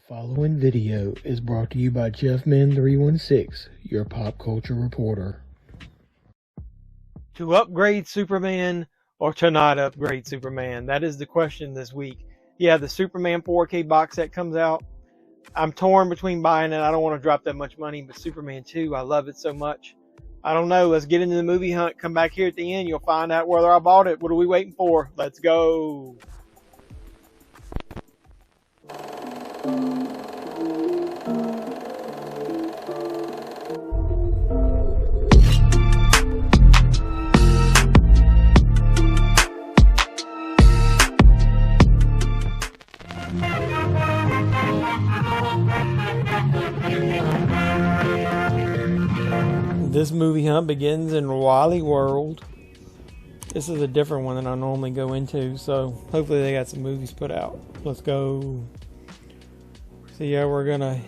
Following video is brought to you by JeffMan316, your pop culture reporter. To upgrade Superman or to not upgrade Superman? That is the question this week. Yeah, the Superman 4K box set comes out. I'm torn between buying it. I don't want to drop that much money, but Superman 2, I love it so much. I don't know. Let's get into the movie hunt. Come back here at the end. You'll find out whether I bought it. What are we waiting for? Let's go. This movie hunt begins in Wally World. This is a different one than I normally go into, so hopefully they got some movies put out. Let's go. So yeah, we're gonna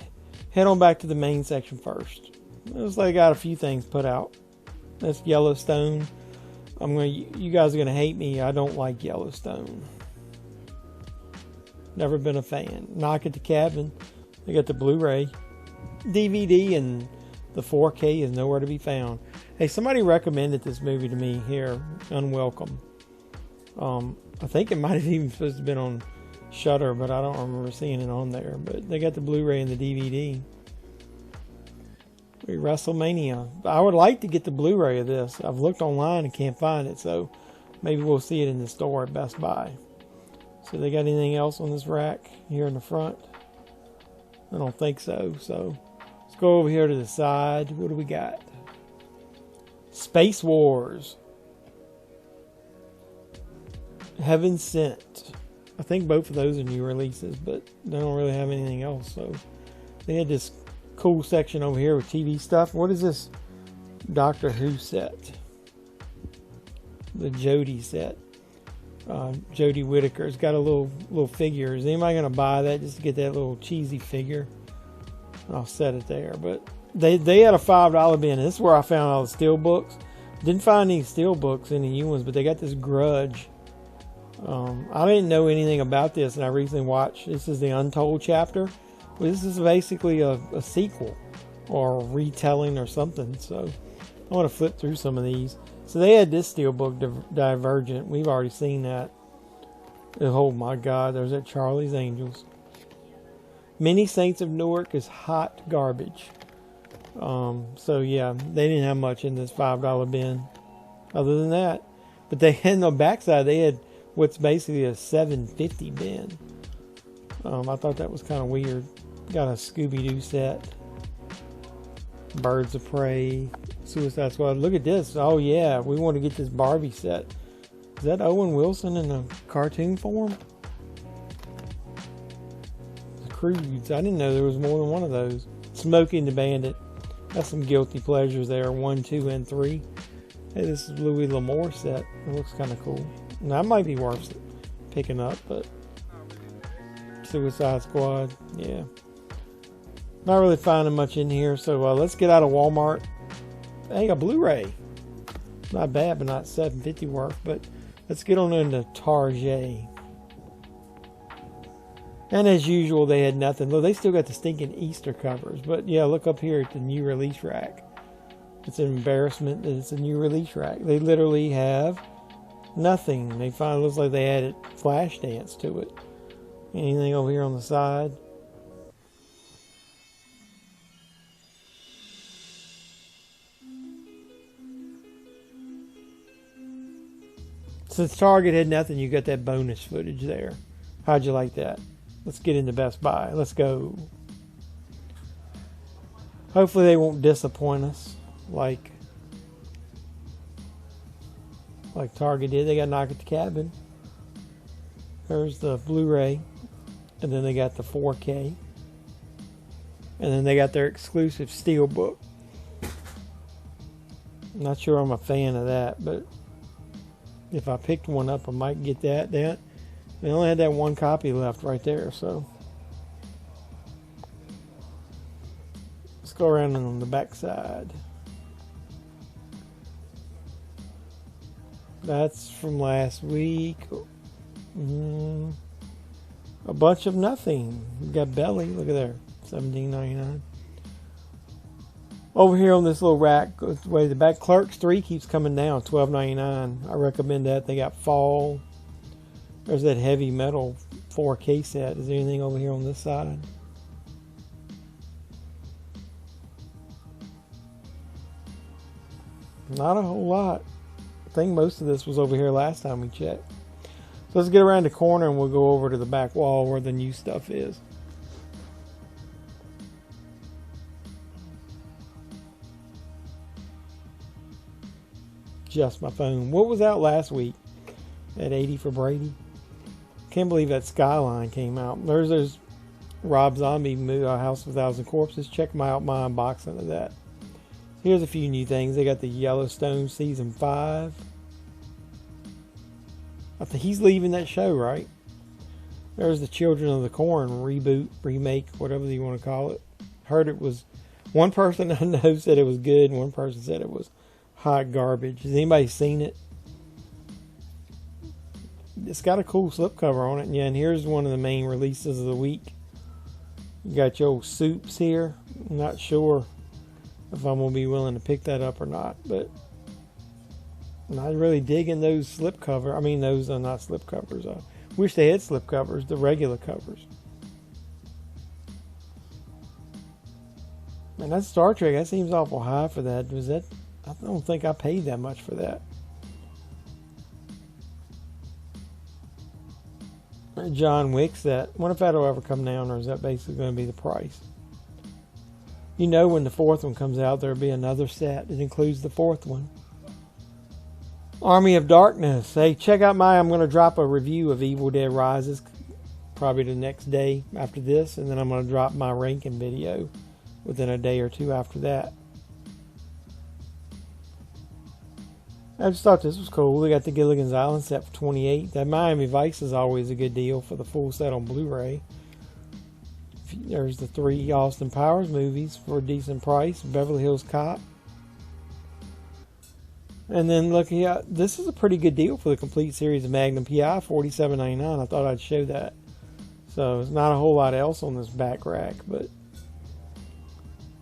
head on back to the main section first. Looks like I got a few things put out. That's Yellowstone. You guys are gonna hate me. I don't like Yellowstone. Never been a fan. Knock at the Cabin. They got the Blu-ray, DVD, and the 4K is nowhere to be found. Hey, somebody recommended this movie to me here, Unwelcome. I think it might have even supposed to have been on Shudder, but I don't remember seeing it on there. But they got the Blu-ray and the DVD. WrestleMania. I would like to get the Blu-ray of this. I've looked online and can't find it, so maybe we'll see it in the store at Best Buy. So they got anything else on this rack here in the front? I don't think so, so let's go over here to the side. What do we got? Space Wars. Heaven Sent. I think both of those are new releases, but they don't really have anything else. So they had this cool section over here with TV stuff. What is this Doctor Who set? The Jodie set. Jodie Whittaker's got a little figure. Is anybody going to buy that just to get that little cheesy figure? I'll set it there. But they had a $5 bin. This is where I found all the Steelbooks. Didn't find any Steelbooks, any new ones, but they got this Grudge. I didn't know anything about this, and I recently watched. This is the Untold chapter. This is basically a sequel or a retelling or something. So I want to flip through some of these. So they had this Steelbook, Divergent. We've already seen that. Oh my God, there's that Charlie's Angels. Many Saints of Newark is hot garbage. So yeah, they didn't have much in this $5 bin other than that. But they had on the backside, they had what's basically a $7.50 bin. I thought that was kind of weird. Got a Scooby-Doo set. Birds of Prey. Suicide Squad. Look at this. Oh yeah, we want to get this Barbie set. Is that Owen Wilson in a cartoon form? The Croods. I didn't know there was more than one of those. Smokey and the Bandit. That's some guilty pleasures there. 1, 2, and 3. Hey, this is Louis L'Amour set. It looks kind of cool. Now, that might be worth picking up, but Suicide Squad, yeah. Not really finding much in here, so let's get out of Walmart. Hey, a Blu-ray. Not bad, but not $7.50 worth. But let's get on into Target. And as usual, they had nothing. Look, they still got the stinking Easter covers. But yeah, look up here at the new release rack. It's an embarrassment that it's a new release rack. They literally have nothing. They finally looks like they added Flashdance to it. Anything over here on the side? Since Target had nothing, you got that bonus footage there. How'd you like that? Let's get into Best Buy. Let's go. Hopefully they won't disappoint us like Target did. They got Knock at the Cabin. There's the Blu-ray. And then they got the 4K. And then they got their exclusive Steelbook. I'm not sure I'm a fan of that, but if I picked one up, I might get that. They only had that one copy left right there, so let's go around on the back side. That's from last week. a bunch of nothing. You got Belly, look at there, $17.99. Over here on this little rack, way the back, Clerks 3 keeps coming down, $12.99. I recommend that. They got Fall. There's that heavy metal 4K set. Is there anything over here on this side? Not a whole lot. I think most of this was over here last time we checked. So let's get around the corner and we'll go over to the back wall where the new stuff is. Just my phone. What was out last week? At 80 for Brady. Can't believe that Skyline came out. There's Rob Zombie movie, House of a Thousand Corpses. Check out my unboxing of that. Here's a few new things. They got the Yellowstone Season 5. I think he's leaving that show, right? There's the Children of the Corn reboot, remake, whatever you want to call it. Heard it was... One person I know said it was good, and one person said it was hot garbage. Has anybody seen it? It's got a cool slipcover on it. Yeah, and here's one of the main releases of the week. You got your old Soups here. I'm not sure if I'm going to be willing to pick that up or not, but I'm not really digging those slipcover. I mean, those are not slipcovers. I wish they had slipcovers, the regular covers. Man, that's Star Trek. That seems awful high for that. Was that? I don't think I paid that much for that. John Wick set. Wonder if that'll ever come down, or is that basically going to be the price? You know, when the fourth one comes out, there'll be another set that includes the fourth one. Army of Darkness. Hey, check out I'm going to drop a review of Evil Dead Rises probably the next day after this, and then I'm going to drop my ranking video within a day or two after that. I just thought this was cool. They got the Gilligan's Island set for $28. That Miami Vice is always a good deal for the full set on Blu-ray. There's the 3 Austin Powers movies for a decent price. Beverly Hills Cop. And then look here, this is a pretty good deal for the complete series of Magnum PI, $47.99. I thought I'd show that. So there's not a whole lot else on this back rack, but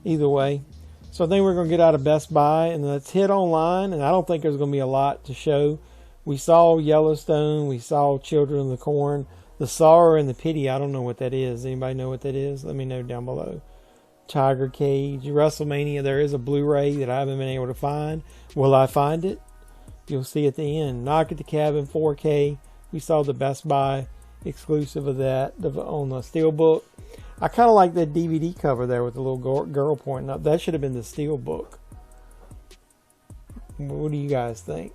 either way. So I think we're going to get out of Best Buy and let's hit online. And I don't think there's going to be a lot to show. We saw Yellowstone. We saw Children of the Corn. The Sorrow and the Pity, I don't know what that is. Anybody know what that is? Let me know down below. Tiger Cage, WrestleMania. There is a Blu-ray that I haven't been able to find. Will I find it? You'll see at the end. Knock at the Cabin 4K. We saw the Best Buy exclusive of that on the Steelbook. I kind of like that DVD cover there with the little girl pointing up. That should have been the Steelbook. What do you guys think?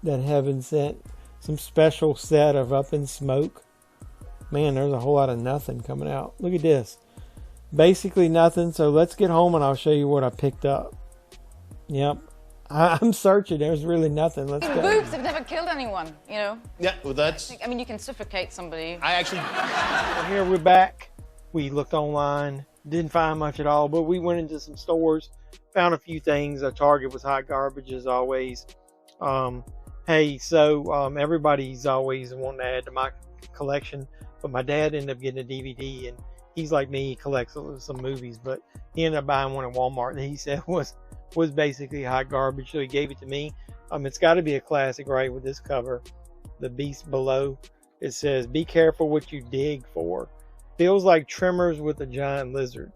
That Heaven Sent, some special set of Up in Smoke. Man, there's a whole lot of nothing coming out. Look at this. Basically nothing. So let's get home and I'll show you what I picked up. Yep. I'm searching. There's really nothing. Let's go. Boobs have never killed anyone, you know? Yeah, well, that's... I mean, you can suffocate somebody. I actually... So here we're back. We looked online. Didn't find much at all, but we went into some stores. Found a few things. Target was hot garbage as always. Hey, so everybody's always wanting to add to my collection. But my dad ended up getting a DVD, and he's like me, he collects some movies, but he ended up buying one at Walmart that he said was basically hot garbage, so he gave it to me. It's got to be a classic, right, with this cover, The Beast Below. It says, "Be careful what you dig for. Feels like Tremors with a giant lizard."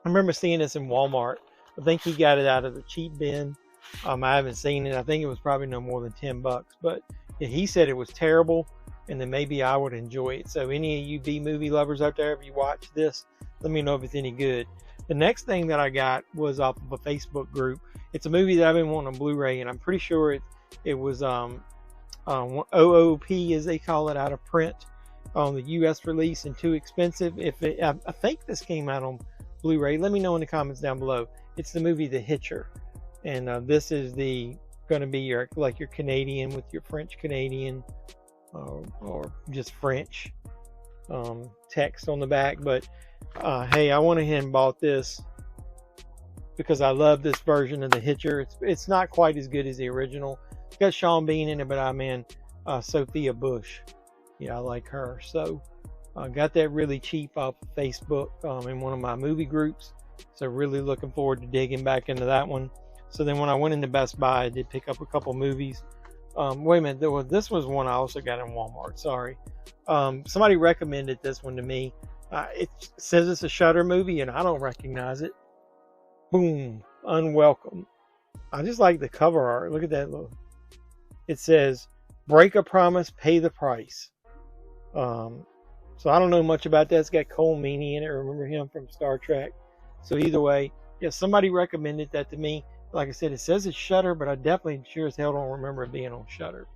I remember seeing this in Walmart. I think he got it out of the cheap bin. I haven't seen it. I think it was probably no more than $10, but yeah, he said it was terrible. And then maybe I would enjoy it. So any of you B movie lovers out there, if you watch this, let me know if it's any good. The next thing that I got was off of a Facebook group. It's a movie that I've been wanting on Blu-ray, and I'm pretty sure it was OOP, as they call it, out of print on the U.S. release and too expensive. I think this came out on Blu-ray. Let me know in the comments down below. It's the movie The Hitcher, and this is going to be your Canadian with your French Canadian. Or just French text on the back, but hey, I went ahead and bought this because I love this version of The Hitcher. It's not quite as good as the original. It's got Sean Bean in it, but Sophia Bush, yeah, I like her. So Got that really cheap off of Facebook in one of my movie groups. So really looking forward to digging back into that one. So then when I went into Best Buy, I did pick up a couple movies. Wait a minute, this was one I also got in Walmart. Sorry. Somebody recommended this one to me. It says it's a Shudder movie, and I don't recognize it. Boom. Unwelcome. I just like the cover art. Look at that look. It says, break a promise, pay the price. So I don't know much about that. It's got Cole Meany in it. Remember him from Star Trek. So either way, yeah, somebody recommended that to me. Like I said, it says it's Shudder, but I definitely sure as hell don't remember it being on Shudder.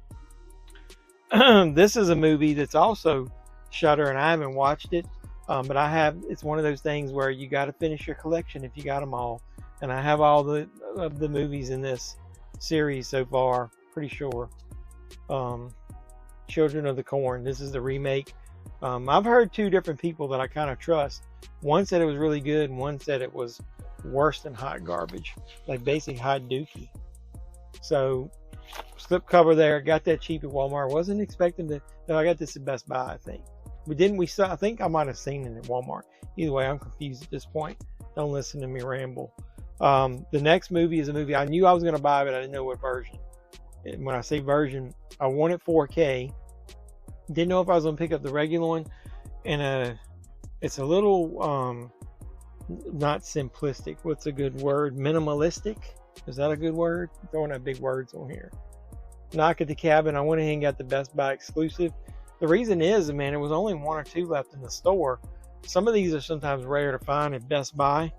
This is a movie that's also Shudder, and I haven't watched it. But I have. It's one of those things where you got to finish your collection if you got them all. And I have all the movies in this series so far, pretty sure. Children of the Corn. This is the remake. I've heard two different people that I kind of trust. One said it was really good, and one said it was worse than hot garbage, like basically hot dookie. So slip cover there. Got that cheap at Walmart. Wasn't expecting to. No, I got this at Best Buy, I think. I think I might have seen it at Walmart. Either way, I'm confused at this point. Don't listen to me ramble. The next movie is a movie I knew I was going to buy, but I didn't know what version. And when I say version, I wanted 4K. Didn't know if I was going to pick up the regular one. And it's a little not simplistic. What's a good word? Minimalistic? Is that a good word? I'm throwing out big words on here. Knock at the Cabin. I went ahead and got the Best Buy exclusive. The reason is, man, it was only one or two left in the store. Some of these are sometimes rare to find at Best Buy.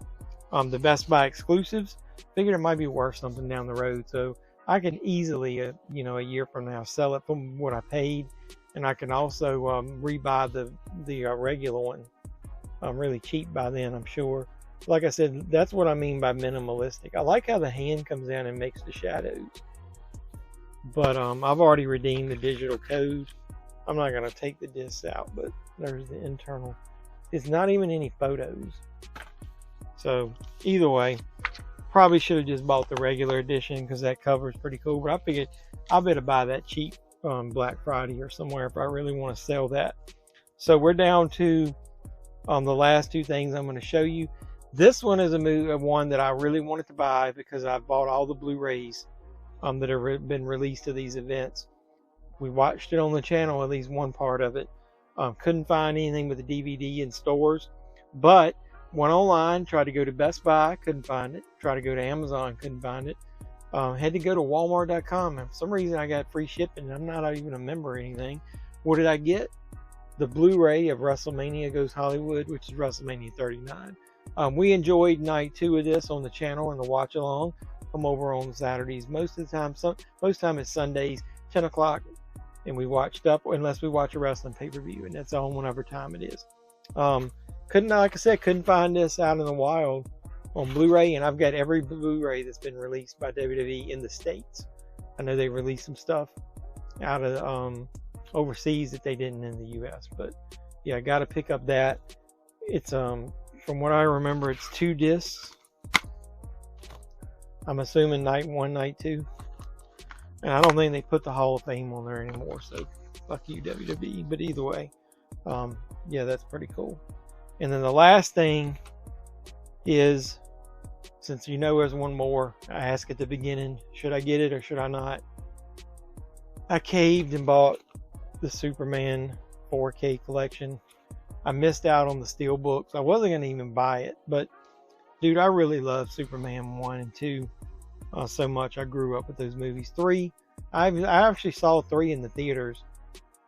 The Best Buy exclusives. Figured it might be worth something down the road. So I could easily, a year from now, sell it from what I paid. And I can also rebuy the regular one. Really cheap by then, I'm sure. Like I said, that's what I mean by minimalistic. I like how the hand comes down and makes the shadows. But I've already redeemed the digital code. I'm not going to take the discs out, but there's the internal. It's not even any photos. So either way, probably should have just bought the regular edition because that cover is pretty cool. But I figured I better buy that cheap Black Friday or somewhere if I really want to sell that. So we're down to the last two things I'm going to show you. This one is one that I really wanted to buy because I bought all the Blu-rays that have been released to these events. We watched it on the channel, at least one part of it. Couldn't find anything with the DVD in stores, but went online, tried to go to Best Buy, couldn't find it. Tried to go to Amazon, couldn't find it. Had to go to Walmart.com, and for some reason I got free shipping. I'm not even a member or anything. What did I get? The Blu-ray of WrestleMania Goes Hollywood, which is WrestleMania 39. We enjoyed night 2 of this on the channel and the watch along. Come over on Saturdays. Most of the time, most time it's Sundays, 10 o'clock, and we watched up, unless we watch a wrestling pay-per-view, and that's on whenever time it is. Like I said, couldn't find this out in the wild on Blu-ray, and I've got every Blu-ray that's been released by WWE in the States. I know they released some stuff out of overseas that they didn't in the US, but yeah, I got to pick up that. It's from what I remember, it's 2 discs. I'm assuming night 1, night 2, and I don't think they put the Hall of Fame on there anymore, so fuck you WWE. But either way, yeah, that's pretty cool. And then the last thing is, since there's one more, I asked at the beginning, should I get it or should I not? I caved and bought the Superman 4K collection. I missed out on the Steelbooks. I wasn't going to even buy it, but dude, I really love Superman 1 and 2 so much. I grew up with those movies. 3, I actually saw 3 in the theaters,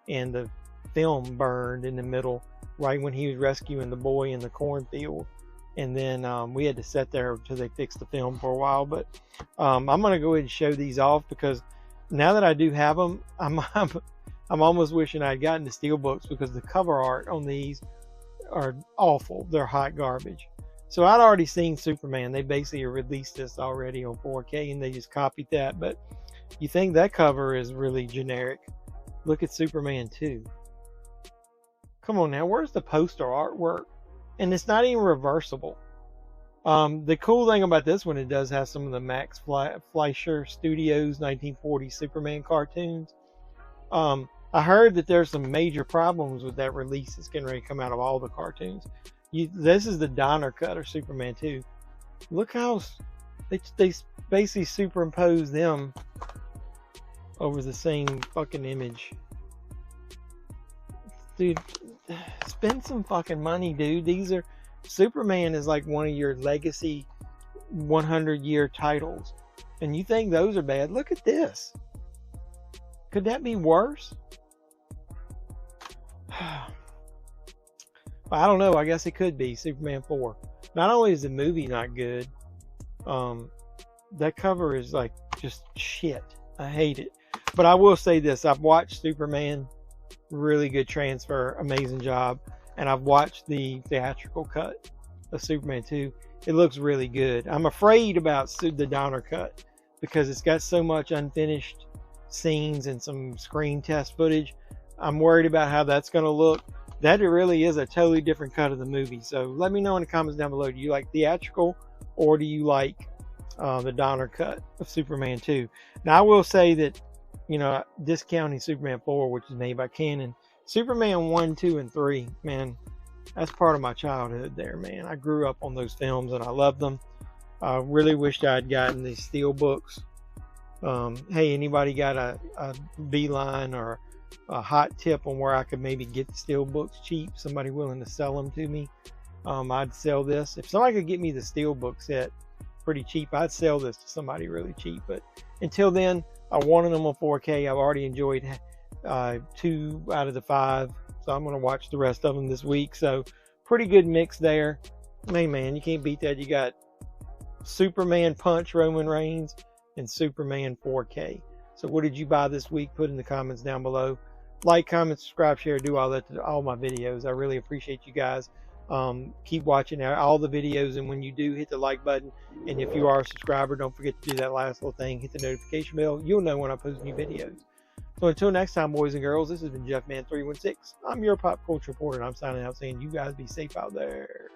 and the film burned in the middle right when he was rescuing the boy in the cornfield. And then we had to sit there until they fixed the film for a while. But I'm going to go ahead and show these off, because now that I do have them, I'm almost wishing I'd gotten the Steelbooks, because the cover art on these are awful. They're hot garbage. So I'd already seen Superman. They basically released this already on 4K, and they just copied that. But you think that cover is really generic. Look at Superman 2. Come on now, where's the poster artwork? And it's not even reversible. The cool thing about this one, it does have some of the Max Fleischer Studios 1940 Superman cartoons. I heard that there's some major problems with that release that's getting ready to come out of all the cartoons. This is the Donner cut of Superman 2. Look how they basically superimpose them over the same fucking image. Dude, spend some fucking money, dude. Superman is like one of your legacy 100-year titles. And you think those are bad? Look at this. Could that be worse? I don't know. I guess it could be Superman 4. Not only is the movie not good, that cover is like just shit. I hate it. But I will say this. I've watched Superman. Really good transfer. Amazing job. And I've watched the theatrical cut of Superman 2. It looks really good. I'm afraid about the Donner cut because it's got so much unfinished scenes and some screen test footage. I'm worried about how that's going to look. That really is a totally different cut of the movie. So let me know in the comments down below. Do you like theatrical or do you like the Donner cut of Superman 2? Now I will say that, you know, discounting Superman 4, which is made by Canon, Superman 1, 2, and 3, man, that's part of my childhood there, man. I grew up on those films and I loved them. I really wished I'd gotten these Steelbooks. Hey, anybody got a beeline or a hot tip on where I could maybe get the Steelbooks cheap? Somebody willing to sell them to me? I'd sell this. If somebody could get me the Steelbook set pretty cheap, I'd sell this to somebody really cheap. But until then, I wanted them on 4K. I've already enjoyed 2 out of the 5. So I'm going to watch the rest of them this week. So pretty good mix there. Hey, man, you can't beat that. You got Superman Punch Roman Reigns and Superman 4K. So what did you buy this week? Put in the comments down below. Like, comment, subscribe, share, do all that to all my videos. I really appreciate you guys. Keep watching all the videos, and when you do, hit the like button. And if you are a subscriber, don't forget to do that last little thing. Hit the notification bell. You'll know when I post new videos. So until next time, boys and girls, this has been JeffMan316. I'm your pop culture reporter, and I'm signing out saying you guys be safe out there.